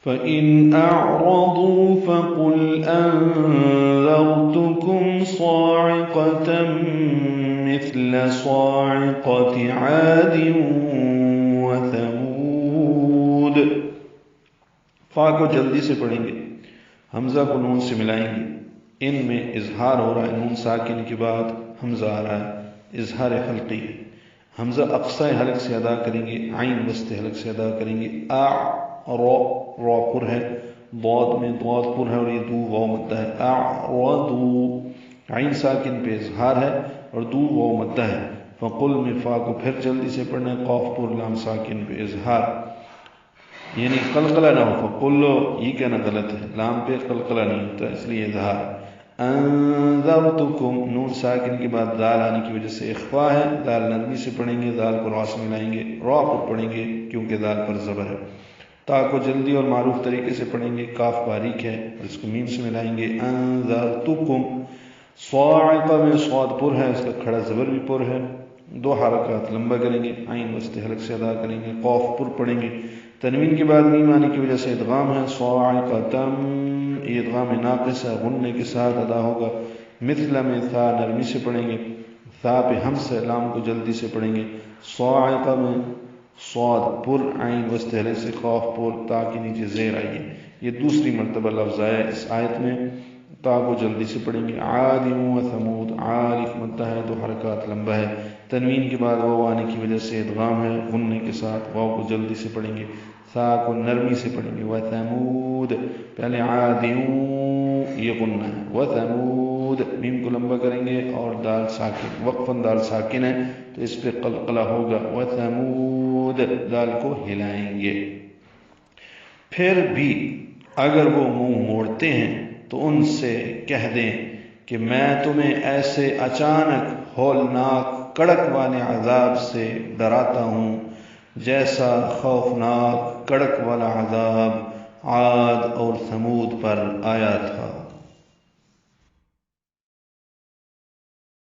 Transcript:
فَإِنْ أَعْرَضُوا فَقُلْ أَنذَرْتُكُمْ صَاعِقَةً مِثْلَ صَاعِقَةِ عَادٍ وَثَمُودَ۔ فا کو جلدی سے پڑھیں گے، حمزہ کو نون سے ملائیں گے، ان میں اظہار ہو رہا ہے، نون ساکن کے بعد حمزہ آ رہا ہے، اظہار حلقی ہے۔ حمزہ اقصی حلق سے ادا کریں گے، عین وسط حلق سے ادا کریں گے۔ را پر ہے، ضاد میں ضاد پر ہے اور یہ دو واو مدہ ہے۔ اعرضو، عین ساکن پہ اظہار ہے اور دو واو مدہ ہے۔ فقل میں فا کو پھر جلدی سے پڑھنا ہے، قاف پر لام ساکن پہ اظہار، یعنی قلقلہ نہ ہو۔ فقل یہ کہنا غلط ہے، لام پہ قلقلہ نہیں ہوتا اس لیے اظہار۔ انذرتکم، نون ساکن کے بعد دال آنے کی وجہ سے اخفا ہے، دال نرمی سے پڑھیں گے، دال کو را سے ملائیں گے، را پر پڑھیں گے کیونکہ دال پر زبر ہے۔ تا کو جلدی اور معروف طریقے سے پڑھیں گے، کاف باریک ہے اور اس کو میم سے ملائیں گے۔ انذرتکم، صاعقہ میں صاد پر ہے، اس کا کھڑا زبر بھی پر ہے، دو حرکات لمبا کریں گے، عین وسط حلق سے ادا کریں گے، قاف پر پڑھیں گے، تنوین کے بعد میم آنے کی وجہ سے ادغام ہے، صاعقۃ، یہ ادغام ناقص ہے، غننے کے ساتھ ادا ہوگا۔ مثل میں تھا نرمی سے پڑھیں گے، تھا پہ حمز ہے، لام کو جلدی سے پڑھیں گے۔ صاعقہ میں صاد پر، عین وسط حلق سے قاف پر، تا کے نیچے زیر آئی ہے، یہ دوسری مرتبہ لفظ آیا اس آیت میں، تا کو جلدی سے پڑھیں گے۔ عاد و ثمود، عارف مدہ ہے، دو حرکات لمبا ہے، تنوین کے بعد واو آنے کی وجہ سے ادغام ہے، غننے کے ساتھ واو کو جلدی سے پڑھیں گے، ثا کو نرمی سے پڑھیں گے۔ وثمود، پہلے عاد یہ غنہ ہے، وثمود میم کو لمبا کریں گے اور دال ساکن، وقفاً دال ساکن ہے تو اس پہ قلقلہ ہوگا، وثمود دال کو ہلائیں گے۔ پھر بھی اگر وہ منہ موڑتے ہیں تو ان سے کہہ دیں کہ میں تمہیں ایسے اچانک ہولناک کڑک والے عذاب سے ڈراتا ہوں جیسا خوفناک کڑک والا عذاب عاد اور ثمود پر آیا تھا۔